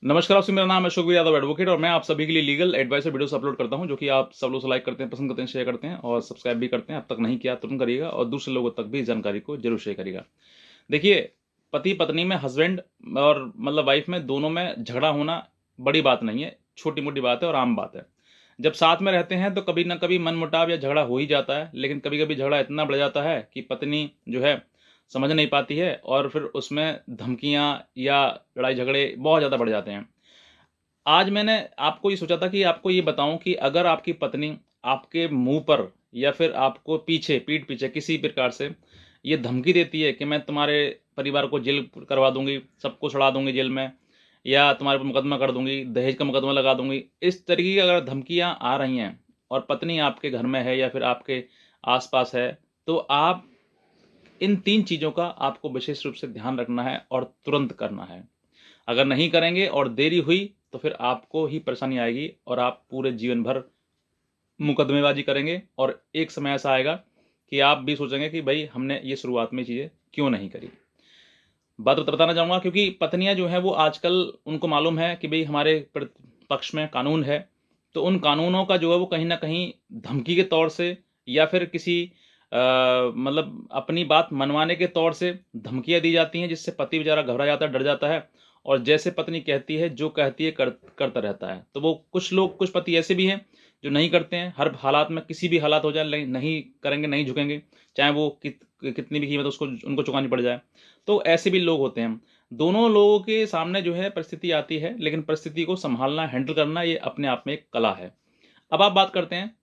नमस्कार आपसे, मेरा नाम है अशोक यादव एडवोकेट और मैं आप सभी के लिए लीगल एडवाइस और वीडियोस अपलोड करता हूं, जो कि आप सब लोग लाइक करते हैं, पसंद करते हैं, शेयर करते हैं और सब्सक्राइब भी करते हैं। अब तक नहीं किया तुरंत करिएगा और दूसरे लोगों तक भी इस जानकारी को जरूर शेयर करिएगा। देखिए, पति पत्नी में, हस्बैंड और मतलब वाइफ में, दोनों में झगड़ा होना बड़ी बात नहीं है, छोटी मोटी बात है और आम बात है। जब साथ में रहते हैं तो कभी ना कभी मनमुटाव या झगड़ा हो ही जाता है, लेकिन कभी कभी झगड़ा इतना बढ़ जाता है कि पत्नी जो है समझ नहीं पाती है और फिर उसमें धमकियां या लड़ाई झगड़े बहुत ज़्यादा बढ़ जाते हैं। आज मैंने आपको ये सोचा था कि आपको ये बताऊं कि अगर आपकी पत्नी आपके मुंह पर या फिर आपको पीछे, पीठ पीछे किसी प्रकार से ये धमकी देती है कि मैं तुम्हारे परिवार को जेल करवा दूंगी, सबको सड़ा दूंगी जेल में, या तुम्हारे पर मुकदमा कर दूंगी, दहेज का मुकदमा लगा दूंगी, इस तरीके की अगर धमकियां आ रही हैं और पत्नी आपके घर में है या फिर आपके आसपास है, तो आप इन 3 चीज़ों का आपको विशेष रूप से ध्यान रखना है और तुरंत करना है। अगर नहीं करेंगे और देरी हुई तो फिर आपको ही परेशानी आएगी और आप पूरे जीवन भर मुकदमेबाजी करेंगे और एक समय ऐसा आएगा कि आप भी सोचेंगे कि भाई हमने ये शुरुआत में चीज़ें क्यों नहीं करी। बात तो बताना चाहूँगा क्योंकि पत्नियां जो हैं वो आजकल उनको मालूम है कि भाई हमारे पक्ष में कानून है, तो उन कानूनों का जो है वो कहीं न कहीं धमकी के तौर से या फिर किसी मतलब अपनी बात मनवाने के तौर से धमकियाँ दी जाती हैं, जिससे पति बेचारा घबरा जाता है, डर जाता है और जैसे पत्नी कहती है, जो कहती है करता रहता है। तो वो कुछ लोग, कुछ पति ऐसे भी हैं जो नहीं करते हैं, हर हालात में, किसी भी हालात हो जाए नहीं करेंगे, नहीं झुकेंगे, चाहे वो कितनी भी कीमत उसको उनको चुकानी पड़ जाए। तो ऐसे भी लोग होते हैं। दोनों लोगों के सामने जो है परिस्थिति आती है, लेकिन परिस्थिति को सँभालना, हैंडल करना, ये अपने आप में एक कला है। अब आप बात करते हैं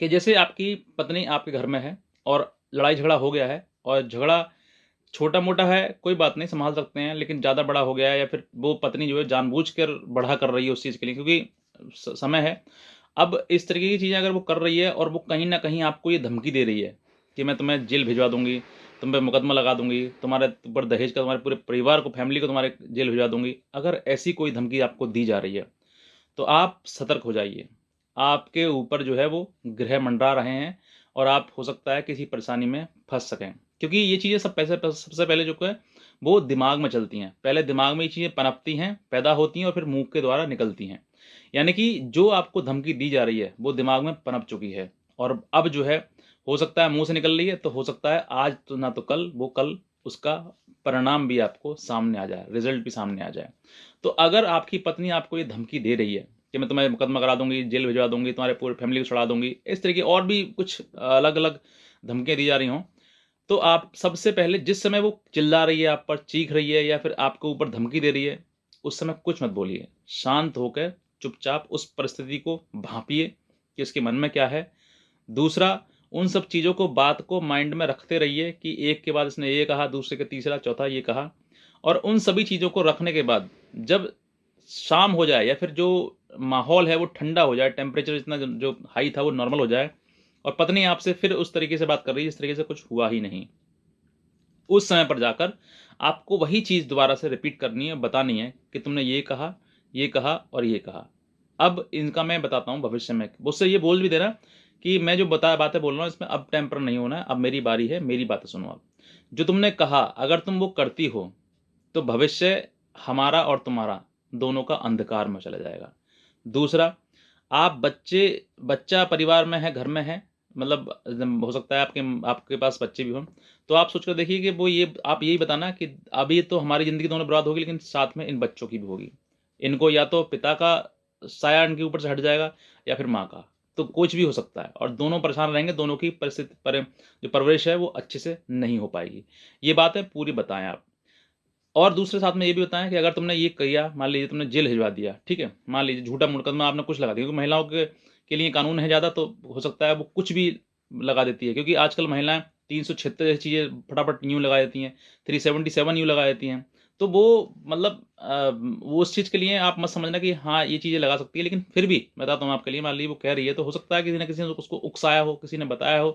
कि जैसे आपकी पत्नी आपके घर में है और लड़ाई झगड़ा हो गया है और झगड़ा छोटा-मोटा है, कोई बात नहीं, सँभाल सकते हैं, लेकिन ज़्यादा बड़ा हो गया है या फिर वो पत्नी जो है जानबूझकर बढ़ा कर रही है उस चीज़ के लिए, क्योंकि समय है। अब इस तरीके की चीज़ें अगर वो कर रही है और वो कहीं न कहीं आपको ये धमकी दे रही है कि मैं तुम्हें जेल भिजवा दूँगी, तुम पे मुकदमा लगा दूँगी, तुम्हारे ऊपर दहेज का, तुम्हारे पूरे परिवार को, फैमिली को तुम्हारे जेल भिजवा दूँगी। अगर ऐसी कोई धमकी आपको दी जा रही है, तो आप सतर्क हो जाइए। आपके ऊपर जो है वो ग्रह मंडरा रहे हैं और आप हो सकता है किसी परेशानी में फँस सकें। क्योंकि ये चीज़ें सबसे पहले जो है वो दिमाग में चलती हैं। पहले दिमाग में ये चीज़ें पनपती हैं, पैदा होती हैं और फिर मुँह के द्वारा निकलती हैं। यानी कि जो आपको धमकी दी जा रही है, वो दिमाग में पनप चुकी है और अब जो है हो सकता है मुँह से निकल रही है, तो हो सकता है आज तो ना तो कल, वो कल उसका परिणाम भी आपको सामने आ जाए, रिज़ल्ट भी सामने आ जाए। तो अगर आपकी पत्नी आपको ये धमकी दे रही है कि मैं तुम्हें मुकदमा करा दूँगी, जेल भिजवा दूँगी, तुम्हारे पूरी फैमिली को छुड़ा दूँगी, इस तरह की और भी कुछ अलग-अलग धमकियाँ दी जा रही हों, तो आप सबसे पहले जिस समय वो चिल्ला रही है, आप पर चीख रही है या फिर आपके ऊपर धमकी दे रही है, उस समय कुछ मत बोलिए। शांत होकर चुपचाप उस परिस्थिति को भाँपिए कि उसके मन में क्या है। दूसरा, उन सब चीज़ों को, बात को माइंड में रखते रहिए कि एक के बाद इसने ये कहा, दूसरे के तीसरा, चौथा ये कहा, और उन सभी चीज़ों को रखने के बाद जब शाम हो जाए या फिर जो माहौल है वो ठंडा हो जाए, टेम्परेचर इतना जो जो हाई था वो नॉर्मल हो जाए और पत्नी आपसे फिर उस तरीके से बात कर रही है जिस तरीके से कुछ हुआ ही नहीं। उस समय पर जाकर आपको वही चीज़ दोबारा से रिपीट करनी है, बतानी है कि तुमने ये कहा और ये कहा। अब इनका मैं बताता हूँ भविष्य में। उससे ये बोल भी देना कि मैं जो बातें बोल रहा हूँ इसमें अब टेम्पर नहीं होना है, अब मेरी बारी है, मेरी बातें सुनो आप। जो तुमने कहा अगर तुम वो करती हो, तो भविष्य हमारा और तुम्हारा दोनों का अंधकार में चला जाएगा। दूसरा, आप बच्चा परिवार में है, घर में है, मतलब हो सकता है आपके आपके पास बच्चे भी हों, तो आप सोच कर देखिए कि वो ये आप यही बताना कि अभी तो हमारी ज़िंदगी दोनों बर्बाद होगी, लेकिन साथ में इन बच्चों की भी होगी। इनको या तो पिता का साया इनके ऊपर से हट जाएगा या फिर माँ का, तो कुछ भी हो सकता है और दोनों परेशान रहेंगे, दोनों की परिस्थिति जो परवरिश है वो अच्छे से नहीं हो पाएगी। ये बातें पूरी बताएँ आप। और दूसरे साथ में ये भी बताएँ कि अगर तुमने ये किया, मान लीजिए तुमने जेल भिजवा दिया, ठीक है? मान लीजिए झूठा मुकदमा आपने कुछ लगा दिया, क्योंकि महिलाओं के लिए कानून है ज़्यादा, तो हो सकता है वो कुछ भी लगा देती है, क्योंकि आजकल महिलाएँ 376 जैसी चीज़ें फटाफट यूँ लगा देती हैं, 377 यूँ लगा देती हैं। तो वो मतलब वो उस चीज़ के लिए आप मत समझना कि हाँ, ये चीज़ें लगा सकती है, लेकिन फिर भी मैं बताता हूँ आपके लिए, मान लीजिए वो कह रही है, तो हो सकता है किसी न किसी ने उसको उकसाया हो, किसी ने बताया हो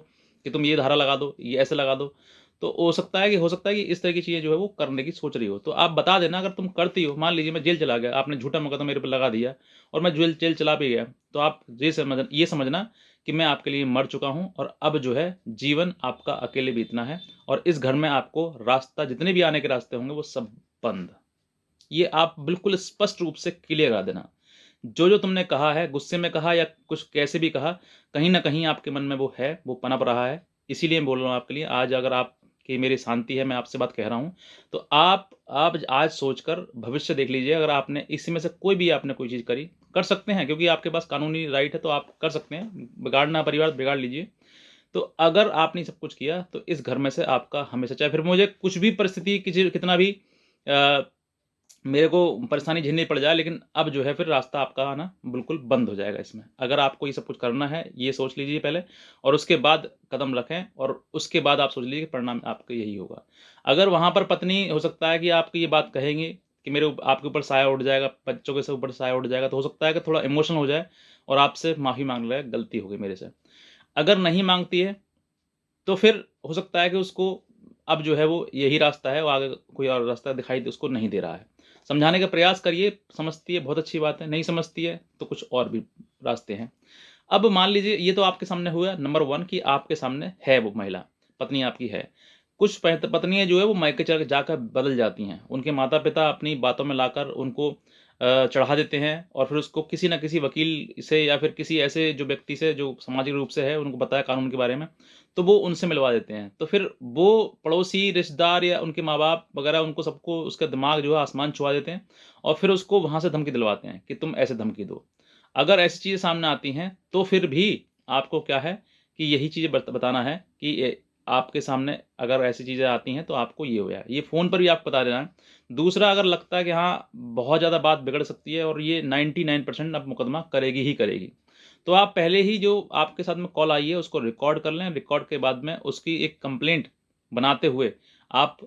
कि तुम ये धारा लगा दो, ये ऐसे लगा दो। तो हो सकता है कि इस तरह की चीज़ें जो है वो करने की सोच रही हो। तो आप बता देना अगर तुम करती हो, मान लीजिए मैं जेल चला गया, आपने झूठा मुकदमा मेरे पे लगा दिया और मैं जेल जेल चला भी गया, तो आप ये समझना कि मैं आपके लिए मर चुका हूँ और अब जो है जीवन आपका अकेले बीतना है और इस घर में आपको रास्ता, जितने भी आने के रास्ते होंगे वो सब बंद। ये आप बिल्कुल स्पष्ट रूप से क्लियर करा देना। जो तुमने कहा है, गुस्से में कहा या कुछ कैसे भी कहा, कहीं न कहीं आपके मन में वो है, वो पनप रहा है। इसीलिए मैं बोल रहा हूँ आपके लिए, आज अगर आपकी मेरी शांति है, मैं आपसे बात कह रहा हूँ, तो आप आज सोचकर भविष्य देख लीजिए। अगर आपने इसी में से कोई भी आपने कोई चीज़ करी, कर सकते हैं क्योंकि आपके पास कानूनी राइट है, तो आप कर सकते हैं। बिगाड़ना परिवार बिगाड़ लीजिए। तो अगर आपने सब कुछ किया, तो इस घर में से आपका हमेशा, चाहे फिर मुझे कुछ भी परिस्थिति किसी कितना भी अ, मेरे को परेशानी झेलनी पड़ जाए, लेकिन अब जो है फिर रास्ता आपका आना बिल्कुल बंद हो जाएगा इसमें। अगर आपको ये सब कुछ करना है, ये सोच लीजिए पहले, और उसके बाद कदम रखें, और उसके बाद आप सोच लीजिए कि परिणाम आपका यही होगा। अगर वहाँ पर पत्नी हो सकता है कि आपकी ये बात कहेंगी कि आपके ऊपर साया उठ जाएगा, बच्चों के ऊपर साया उठ जाएगा, तो हो सकता है कि थोड़ा इमोशनल हो जाए और आपसे माफ़ी माँग ले, गलती हो गई मेरे से। अगर नहीं माँगती है, तो फिर हो सकता है कि उसको अब जो है वो यही रास्ता है, वो आगे कोई और रास्ता दिखाई दे उसको नहीं दे रहा है। समझाने का प्रयास करिए, समझती है बहुत अच्छी बात है, नहीं समझती है तो कुछ और भी रास्ते हैं। अब मान लीजिए ये तो आपके सामने हुआ नंबर 1 कि आपके सामने है वो महिला, पत्नी आपकी है। कुछ पत्नियाँ जो है वो मायके जाकर बदल जाती हैं। उनके माता-पिता अपनी बातों में लाकर उनको चढ़ा देते हैं, और फिर उसको किसी न किसी वकील से या फिर किसी ऐसे जो व्यक्ति से जो सामाजिक रूप से है, उनको पता है कानून के बारे में, तो वो उनसे मिलवा देते हैं। तो फिर वो पड़ोसी, रिश्तेदार या उनके माँ-बाप वगैरह उनको सबको उसका दिमाग जो है आसमान छुआ देते हैं, और फिर उसको वहाँ से धमकी दिलवाते हैं कि तुम ऐसे धमकी दो। अगर ऐसी चीज़ें सामने आती हैं, तो फिर भी आपको क्या है कि यही चीज़ें बताना है कि आपके सामने अगर ऐसी चीज़ें आती हैं, तो आपको ये हो जाए। ये फ़ोन पर भी आपको बता देना है। दूसरा, अगर लगता है कि हाँ, बहुत ज़्यादा बात बिगड़ सकती है और ये 99% अब मुकदमा करेगी ही करेगी, तो आप पहले ही जो आपके साथ में कॉल आई है, उसको रिकॉर्ड कर लें। रिकॉर्ड के बाद में उसकी एक कंप्लेंट बनाते हुए आप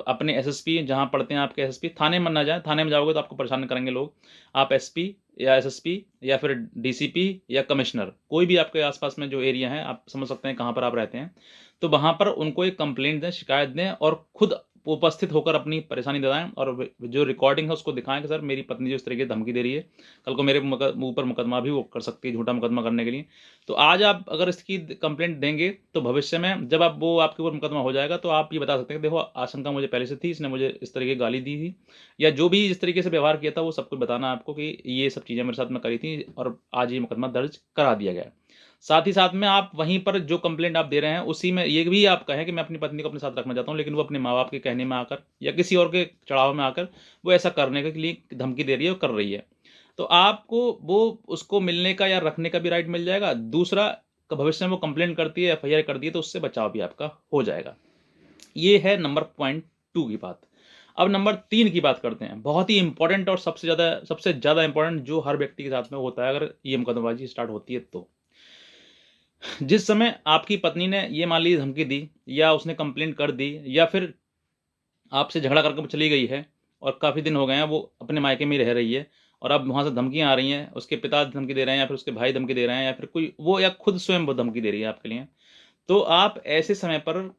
अपने एसएसपी, जहाँ पढ़ते हैं आपके एसएसपी, थाने में ना जाएँ, थाने में जाओगे तो आपको परेशान करेंगे लोग। आप एसपी या एसएसपी या फिर डीसीपी या कमिश्नर, कोई भी आपके आस-पास में जो एरिया है, आप समझ सकते हैं कहाँ पर आप रहते हैं। तो वहाँ पर उनको एक कंप्लेंट दें, शिकायत दें, और खुद उपस्थित होकर अपनी परेशानी बताएँ, और जो रिकॉर्डिंग है उसको दिखाएँ कि सर, मेरी पत्नी जो इस तरीके से धमकी दे रही है, कल को मेरे ऊपर मुकदमा भी वो कर सकती है, झूठा मुकदमा करने के लिए। तो आज आप अगर इसकी कंप्लेंट देंगे, तो भविष्य में जब आप वो आपके ऊपर मुकदमा हो जाएगा, तो आप ये बता सकते हैं कि देखो, आशंका मुझे पहले से थी, इसने मुझे इस तरीके की गाली दी थी, या जो भी इस तरीके से व्यवहार किया था, वो सब कुछ बताना आपको कि ये सब चीज़ें मेरे साथ में करी थी, और आज ये मुकदमा दर्ज करा दिया गया है। साथ ही साथ में आप वहीं पर जो कंप्लेंट आप दे रहे हैं, उसी में ये भी आप कहें कि मैं अपनी पत्नी को अपने साथ रखना चाहता हूँ, लेकिन वो अपने माँ-बाप के कहने में आकर या किसी और के चढ़ाव में आकर वो ऐसा करने के लिए धमकी दे रही है और कर रही है। तो आपको वो उसको मिलने का या रखने का भी राइट मिल जाएगा। दूसरा, भविष्य में वो कंप्लेंट करती है, एफआईआर करती है, तो उससे बचाव भी आपका हो जाएगा। ये है नंबर पॉइंट 2 की बात। अब नंबर 3 की बात करते हैं। बहुत ही इम्पोर्टेंट और सबसे ज़्यादा इम्पोर्टेंट, जो हर व्यक्ति के साथ में होता है अगर ये मुकदमेबाज़ी स्टार्ट होती है तो। जिस समय आपकी पत्नी ने ये मान लीजिए धमकी दी, या उसने कंप्लेंट कर दी, या फिर आपसे झगड़ा करके वो चली गई है और काफ़ी दिन हो गए हैं वो अपने मायके में ही रह रही है, और अब वहाँ से धमकियाँ आ रही हैं, उसके पिता धमकी दे रहे हैं, या फिर उसके भाई धमकी दे रहे हैं, या फिर कोई वो, या खुद स्वयं वो धमकी दे रही है आपके लिए। तो आप ऐसे समय पर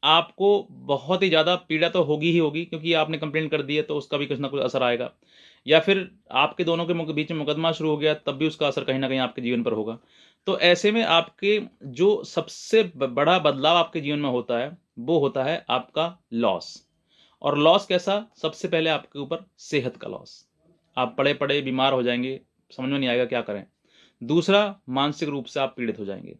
आपको बहुत ही ज़्यादा पीड़ा तो होगी ही होगी, क्योंकि आपने कंप्लेंट कर दी है, तो उसका भी कुछ ना कुछ असर आएगा। या फिर आपके दोनों के बीच में मुकदमा शुरू हो गया, तब भी उसका असर कहीं न कहीं आपके जीवन पर होगा। तो ऐसे में आपके जो सबसे बड़ा बदलाव आपके जीवन में होता है, वो होता है आपका लॉस। और लॉस कैसा? सबसे पहले आपके ऊपर सेहत का लॉस। आप पड़े-पड़े बीमार हो जाएँगे, समझ में नहीं आएगा क्या करें। दूसरा, मानसिक रूप से आप पीड़ित हो जाएँगे।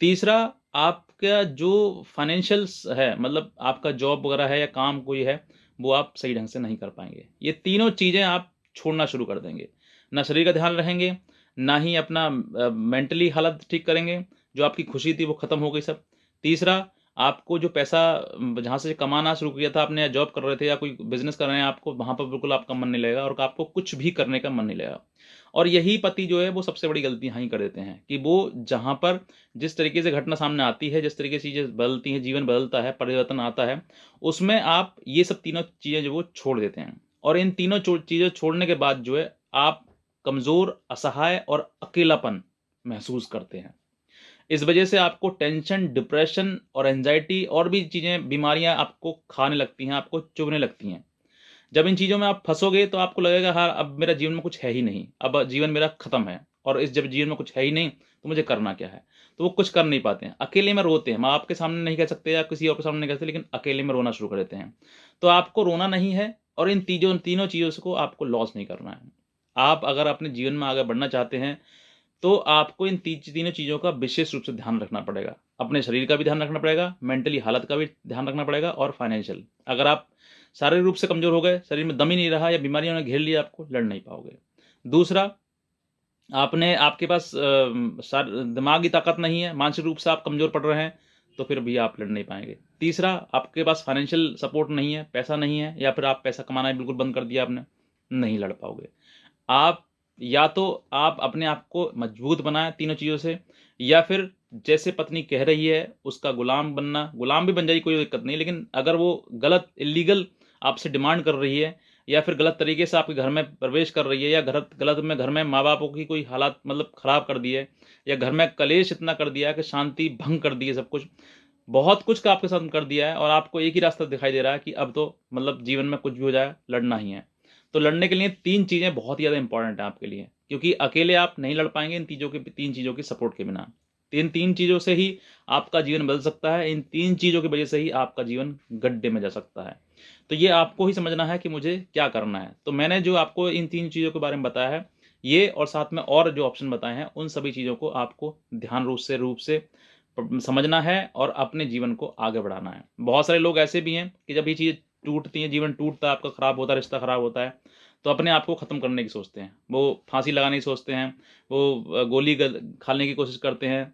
तीसरा, आपका जो फाइनेंशियल्स है, मतलब आपका जॉब वगैरह है या काम कोई है, वो आप सही ढंग से नहीं कर पाएँगे। ये तीनों चीज़ें आप छोड़ना शुरू कर देंगे। ना शरीर का ध्यान रखेंगे, ना ही अपना मेंटली हालत ठीक करेंगे, जो आपकी खुशी थी वो खत्म हो गई सब। तीसरा, आपको जो पैसा जहाँ से कमाना शुरू किया था आपने, या जॉब कर रहे थे या कोई बिज़नेस कर रहे हैं, आपको वहाँ पर बिल्कुल आपका मन नहीं लगेगा, और आपको कुछ भी करने का मन नहीं लगेगा। और यही पति जो है वो सबसे बड़ी गलती यहाँ ही कर देते हैं कि वो जहाँ पर जिस तरीके से घटना सामने आती है, जिस तरीके से चीज़ें बदलती हैं, जीवन बदलता है, परिवर्तन आता है, उसमें आप ये सब तीनों चीज़ें जो वो छोड़ देते हैं। और इन तीनों चीज़ें छोड़ने के बाद जो है, आप कमज़ोर, असहाय और अकेलापन महसूस करते हैं। इस वजह से आपको टेंशन, डिप्रेशन और एंग्ज़ायटी और भी चीज़ें, बीमारियाँ आपको खाने लगती हैं, आपको चुभने लगती हैं। जब इन चीज़ों में आप फँसोगे, तो आपको लगेगा हाँ, अब मेरा जीवन में कुछ है ही नहीं, अब जीवन मेरा खत्म है। और इस जब जीवन में कुछ है ही नहीं तो मुझे करना क्या है, तो वो कुछ कर नहीं पाते हैं, अकेले में रोते हैं। माँ बाप के सामने नहीं कह सकते या किसी और के सामने नहीं कह सकते, लेकिन अकेले में रोना शुरू कर देते हैं। तो आपको रोना नहीं है और इन तीनों चीज़ों को आपको लॉस नहीं करना है। आप अगर अपने जीवन में आगे बढ़ना चाहते हैं तो आपको इन तीनों चीज़ों का विशेष रूप से ध्यान रखना पड़ेगा। अपने शरीर का भी ध्यान रखना पड़ेगा, मेंटली हालत का भी ध्यान रखना पड़ेगा और फाइनेंशियल। अगर आप शारीरिक रूप से कमज़ोर हो गए, शरीर में दम ही नहीं रहा या बीमारियों ने घेर लिया आपको, लड़ नहीं पाओगे। दूसरा, आपके पास दिमागी ताकत नहीं है, मानसिक रूप से आप कमज़ोर पड़ रहे हैं, तो फिर भी आप लड़ नहीं पाएँगे। तीसरा, आपके पास फाइनेंशियल सपोर्ट नहीं है, पैसा नहीं है या फिर आप पैसा कमाना ही बिल्कुल बंद कर दिया आपने, नहीं लड़ पाओगे। आप या तो आप अपने आप को मजबूत बनाएँ तीनों चीज़ों से, या फिर जैसे पत्नी कह रही है उसका गुलाम बनना, गुलाम भी बन जाइए, कोई दिक्कत नहीं, लेकिन अगर वो गलत इल्लीगल आपसे डिमांड कर रही है या फिर गलत तरीके से आपके घर में प्रवेश कर रही है या घर में माँ-बापों की कोई हालात मतलब ख़राब कर दी है या घर में कलेश इतना कर दिया है कि शांति भंग कर दी है सब कुछ, बहुत कुछ का आपके साथ कर दिया है और आपको एक ही रास्ता दिखाई दे रहा है कि अब तो मतलब जीवन में कुछ भी हो जाए, लड़ना ही है। तो लड़ने के लिए 3 चीज़ें बहुत ही ज़्यादा इम्पोर्टेंट हैं आपके लिए, क्योंकि अकेले आप नहीं लड़ पाएँगे इन 3 चीज़ों की सपोर्ट के बिना। इन 3 चीज़ों से ही आपका जीवन बदल सकता है, इन 3 चीज़ों की वजह से ही आपका जीवन गड्ढे में जा सकता है। तो ये आपको ही समझना है कि मुझे क्या करना है। तो मैंने जो आपको इन 3 चीज़ों के बारे में बताया है, ये और साथ में और जो ऑप्शन बताए हैं, उन सभी चीज़ों को आपको ध्यान रूप से समझना है और अपने जीवन को आगे बढ़ाना है। बहुत सारे लोग ऐसे भी हैं कि जब ये चीज़ें टूटती हैं, जीवन टूटता है, आपका खराब होता है, रिश्ता खराब होता है, तो अपने आप को ख़त्म करने की सोचते हैं। वो फांसी लगाने की सोचते हैं, वो गोली खाने की कोशिश करते हैं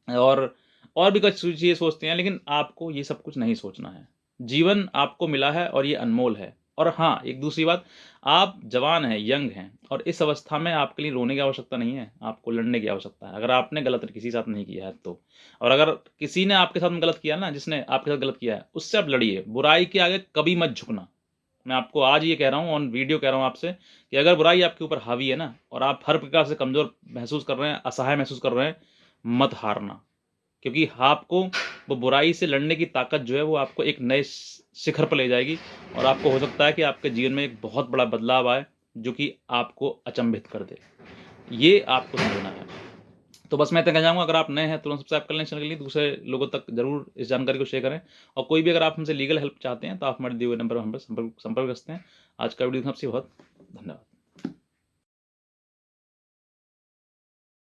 और भी कुछ चीज़ें सोचते हैं, लेकिन आपको ये सब कुछ नहीं सोचना है। जीवन आपको मिला है और ये अनमोल है। और हाँ, एक दूसरी बात, आप जवान हैं, यंग हैं और इस अवस्था में आपके लिए रोने की आवश्यकता नहीं है, आपको लड़ने की आवश्यकता है। अगर आपने गलत किसी के साथ नहीं किया है तो। और अगर किसी ने आपके साथ में गलत किया ना, जिसने आपके साथ गलत किया है, उससे आप लड़िए। बुराई के आगे कभी मत झुकना। मैं आपको आज ये कह रहा हूँ, ऑन वीडियो कह रहा हूँ आपसे कि अगर बुराई आपके ऊपर हावी है ना और आप हर प्रकार से कमज़ोर महसूस कर रहे हैं, असहाय महसूस कर रहे हैं, मत हारना। क्योंकि आपको वो बुराई से लड़ने की ताकत जो है वो आपको एक नए शिखर पर ले जाएगी और आपको हो सकता है कि आपके जीवन में एक बहुत बड़ा बदलाव आए, जो कि आपको अचंभित कर दे। ये आपको समझना है। तो बस मैं इतना कहना चाहूँगा, अगर आप नए हैं तुरंत सब्सक्राइब कर लें चैनल के लिए, दूसरे लोगों तक ज़रूर इस जानकारी को शेयर करें और कोई भी अगर आप हमसे लीगल हेल्प चाहते हैं तो आप हमारे दिए हुए नंबर पर संपर्क कर सकते हैं। आज का वीडियो आपसे बहुत धन्यवाद।